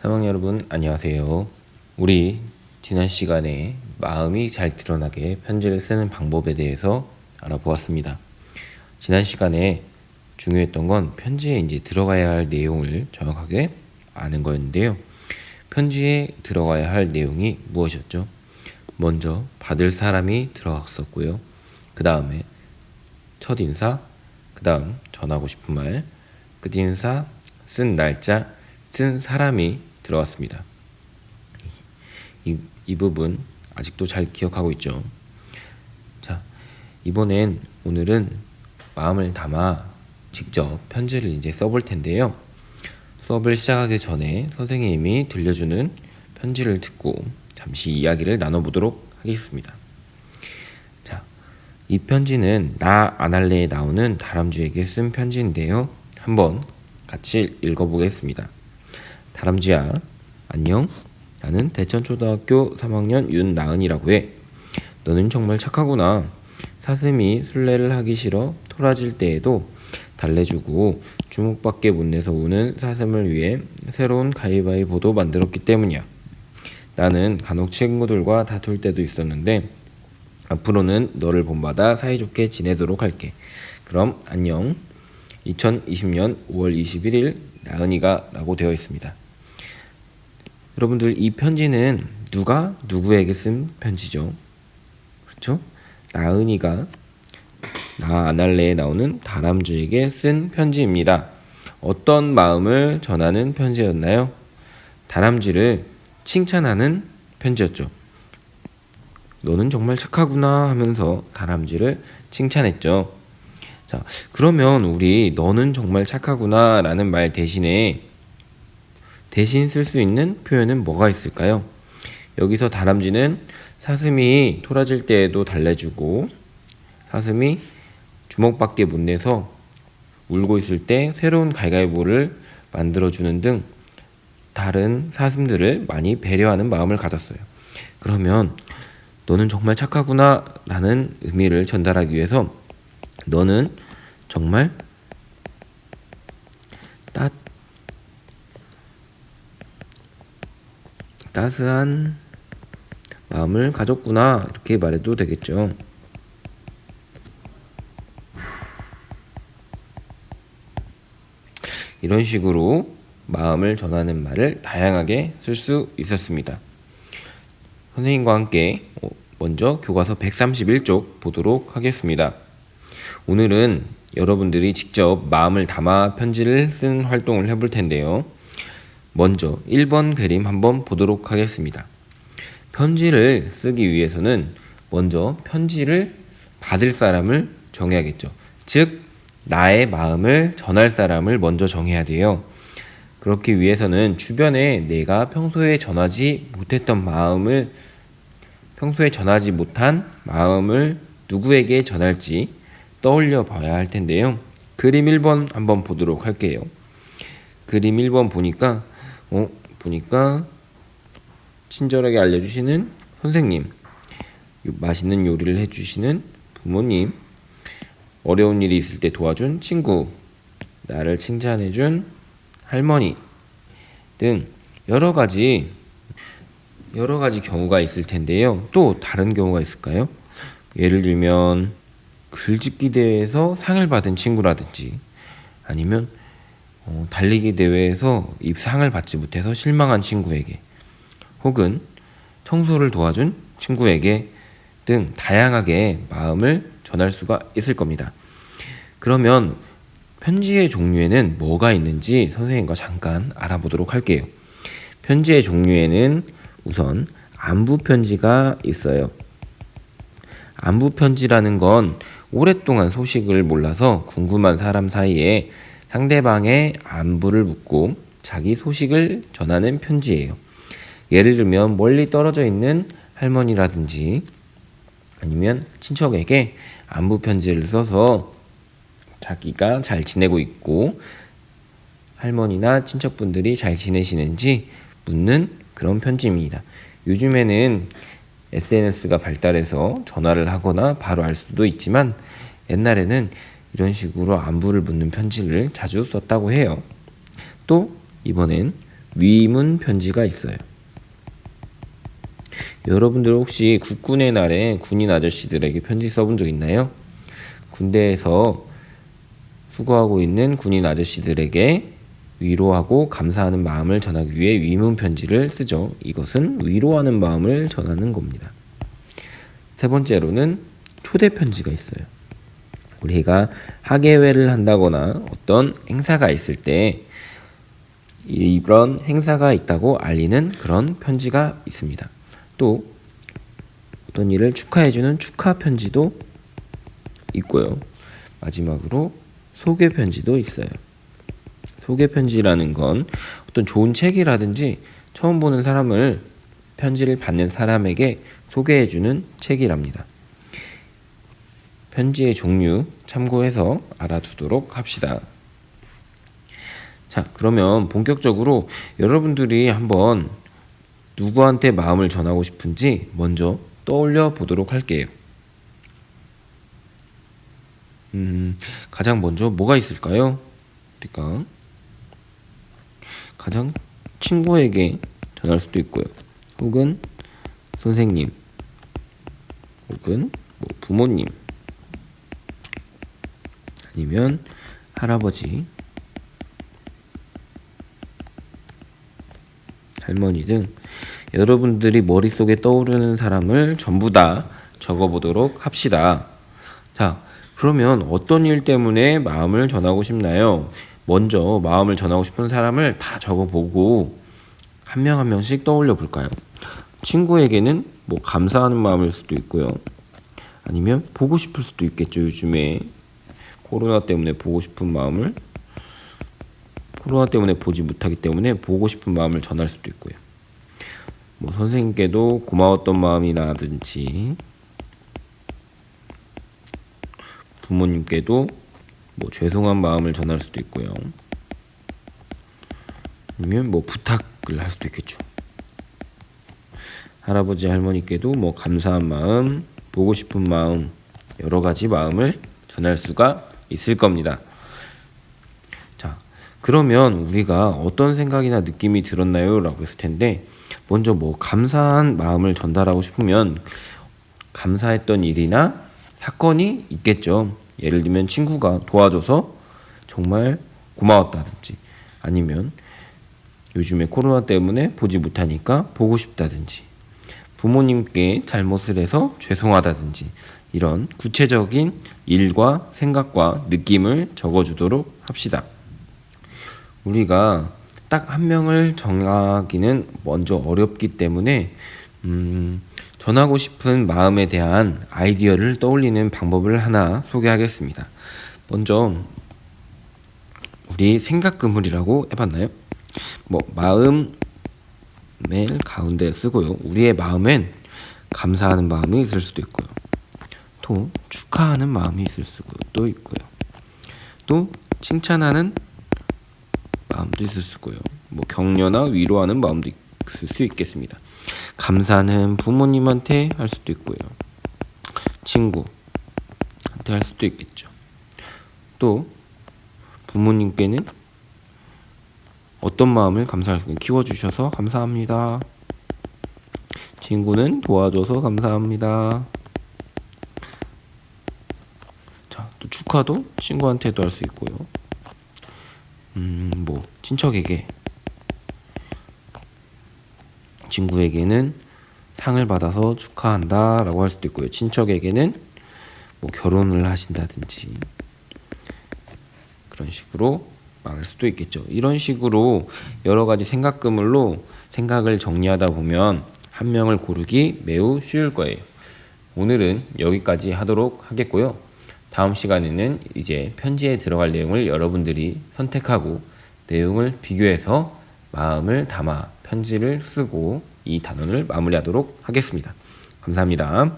3학년 여러분 안녕하세요. 우리 지난 시간에 마음이 잘 드러나게 편지를 쓰는 방법에 대해서 알아보았습니다. 지난 시간에 중요했던 건 편지에 이제 들어가야 할 내용을 정확하게 아는 거였는데요. 편지에 들어가야 할 내용이 무엇이었죠? 먼저 받을 사람이 들어갔었고요. 그 다음에 첫인사, 그 다음 전하고 싶은 말, 끝인사, 쓴 날짜, 쓴 사람이 들어갔습니다. 이 부분 아직도 잘 기억하고 있죠? 자, 오늘은 마음을 담아 직접 편지를 이제 써볼 텐데요. 수업을 시작하기 전에 선생님이 들려주는 편지를 듣고 잠시 이야기를 나눠보도록 하겠습니다. 자, 이 편지는 나 안 할래에 나오는 다람쥐에게 쓴 편지인데요. 한번 같이 읽어보겠습니다. 다람쥐야, 안녕. 나는 대천초등학교 3학년 윤나은이라고 해. 너는 정말 착하구나. 사슴이 술래를 하기 싫어 토라질 때에도 달래주고 주먹밖에 못 내서 우는 사슴을 위해 새로운 가위바위보도 만들었기 때문이야. 나는 간혹 친구들과 다툴 때도 있었는데 앞으로는 너를 본받아 사이좋게 지내도록 할게. 그럼 안녕. 2020년 5월 21일 나은이가 라고 되어 있습니다. 여러분들, 이 편지는 누가 누구에게 쓴 편지죠? 그렇죠? 나은이가 나 안 할래에 나오는 다람쥐에게 쓴 편지입니다. 어떤 마음을 전하는 편지였나요? 다람쥐를 칭찬하는 편지였죠. 너는 정말 착하구나 하면서 다람쥐를 칭찬했죠. 자, 그러면 우리 너는 정말 착하구나 라는 말 대신 쓸 수 있는 표현은 뭐가 있을까요? 여기서 다람쥐는 사슴이 토라질 때에도 달래주고 사슴이 주먹밖에 못 내서 울고 있을 때 새로운 가위바위보를 만들어주는 등 다른 사슴들을 많이 배려하는 마음을 가졌어요. 그러면 너는 정말 착하구나 라는 의미를 전달하기 위해서 너는 정말 따스한 마음을 가졌구나 이렇게 말해도 되겠죠. 이런 식으로 마음을 전하는 말을 다양하게 쓸 수 있었습니다. 선생님과 함께 먼저 교과서 131쪽 보도록 하겠습니다. 오늘은 여러분들이 직접 마음을 담아 편지를 쓴 활동을 해볼 텐데요. 먼저 1번 그림 한번 보도록 하겠습니다. 편지를 쓰기 위해서는 먼저 편지를 받을 사람을 정해야겠죠. 즉, 나의 마음을 전할 사람을 먼저 정해야 돼요. 그렇기 위해서는 주변에 내가 평소에 전하지 못한 마음을 누구에게 전할지 떠올려 봐야 할 텐데요. 그림 1번 한번 보도록 할게요. 그림 1번 보니까 친절하게 알려주시는 선생님, 맛있는 요리를 해주시는 부모님, 어려운 일이 있을 때 도와준 친구, 나를 칭찬해준 할머니 등 여러 가지 경우가 있을 텐데요. 또 다른 경우가 있을까요? 예를 들면 글짓기 대회에서 상을 받은 친구라든지 아니면 달리기 대회에서 이 상을 받지 못해서 실망한 친구에게, 혹은 청소를 도와준 친구에게 등 다양하게 마음을 전할 수가 있을 겁니다. 그러면 편지의 종류에는 뭐가 있는지 선생님과 잠깐 알아보도록 할게요. 편지의 종류에는 우선 안부 편지가 있어요. 안부 편지라는 건 오랫동안 소식을 몰라서 궁금한 사람 사이에 상대방의 안부를 묻고 자기 소식을 전하는 편지예요. 예를 들면 멀리 떨어져 있는 할머니라든지 아니면 친척에게 안부 편지를 써서 자기가 잘 지내고 있고 할머니나 친척분들이 잘 지내시는지 묻는 그런 편지입니다. 요즘에는 SNS가 발달해서 전화를 하거나 바로 알 수도 있지만 옛날에는 이런 식으로 안부를 묻는 편지를 자주 썼다고 해요. 또 이번엔 위문 편지가 있어요. 여러분들 혹시 국군의 날에 군인 아저씨들에게 편지 써본 적 있나요? 군대에서 수고하고 있는 군인 아저씨들에게 위로하고 감사하는 마음을 전하기 위해 위문 편지를 쓰죠. 이것은 위로하는 마음을 전하는 겁니다. 세 번째로는 초대 편지가 있어요. 우리가 학예회를 한다거나 어떤 행사가 있을 때 이런 행사가 있다고 알리는 그런 편지가 있습니다. 또 어떤 일을 축하해주는 축하 편지도 있고요. 마지막으로 소개 편지도 있어요. 소개 편지라는 건 어떤 좋은 책이라든지 처음 보는 사람을 편지를 받는 사람에게 소개해주는 책이랍니다. 편지의 종류 참고해서 알아두도록 합시다. 자, 그러면 본격적으로 여러분들이 한번 누구한테 마음을 전하고 싶은지 먼저 떠올려 보도록 할게요. 가장 먼저 뭐가 있을까요? 우리가 가장 친구에게 전할 수도 있고요. 혹은 선생님, 혹은 부모님, 아니면 할아버지, 할머니 등 여러분들이 머릿속에 떠오르는 사람을 전부 다 적어보도록 합시다. 자, 그러면 어떤 일 때문에 마음을 전하고 싶나요? 먼저 마음을 전하고 싶은 사람을 다 적어보고 한 명 한 명씩 떠올려 볼까요? 친구에게는 감사하는 마음일 수도 있고요. 아니면 보고 싶을 수도 있겠죠. 요즘에 코로나 때문에 보고 싶은 마음을 코로나 때문에 보지 못하기 때문에 보고 싶은 마음을 전할 수도 있고요. 선생님께도 고마웠던 마음이라든지 부모님께도 죄송한 마음을 전할 수도 있고요. 아니면 부탁을 할 수도 있겠죠. 할아버지 할머니께도 감사한 마음, 보고 싶은 마음, 여러 가지 마음을 전할 수가 있을 겁니다. 자, 그러면 우리가 어떤 생각이나 느낌이 들었나요? 라고 했을 텐데, 먼저 감사한 마음을 전달하고 싶으면 감사했던 일이나 사건이 있겠죠. 예를 들면 친구가 도와줘서 정말 고마웠다든지, 아니면 요즘에 코로나 때문에 보지 못하니까 보고 싶다든지, 부모님께 잘못을 해서 죄송하다든지, 이런 구체적인 일과 생각과 느낌을 적어주도록 합시다. 우리가 딱 한 명을 정하기는 먼저 어렵기 때문에 전하고 싶은 마음에 대한 아이디어를 떠올리는 방법을 하나 소개하겠습니다. 먼저 우리 생각 그물이라고 해봤나요? 마음을 가운데 쓰고요. 우리의 마음엔 감사하는 마음이 있을 수도 있고요. 또 축하하는 마음이 있을 수도 있고요. 또 칭찬하는 마음도 있을 수 있고요. 격려나 위로하는 마음도 있을 수 있겠습니다. 감사는 부모님한테 할 수도 있고요. 친구한테 할 수도 있겠죠. 또 부모님께는 어떤 마음을 감사할 수 있는 키워주셔서 감사합니다. 친구는 도와줘서 감사합니다. 자, 또 축하도 친구한테도 할 수 있고요. 친척에게, 친구에게는 상을 받아서 축하한다 라고 할 수도 있고요. 친척에게는 결혼을 하신다든지 그런 식으로 말할 수도 있겠죠. 이런 식으로 여러 가지 생각 그물로 생각을 정리하다 보면 한 명을 고르기 매우 쉬울 거예요. 오늘은 여기까지 하도록 하겠고요. 다음 시간에는 이제 편지에 들어갈 내용을 여러분들이 선택하고 내용을 비교해서 마음을 담아 편지를 쓰고 이 단원을 마무리하도록 하겠습니다. 감사합니다.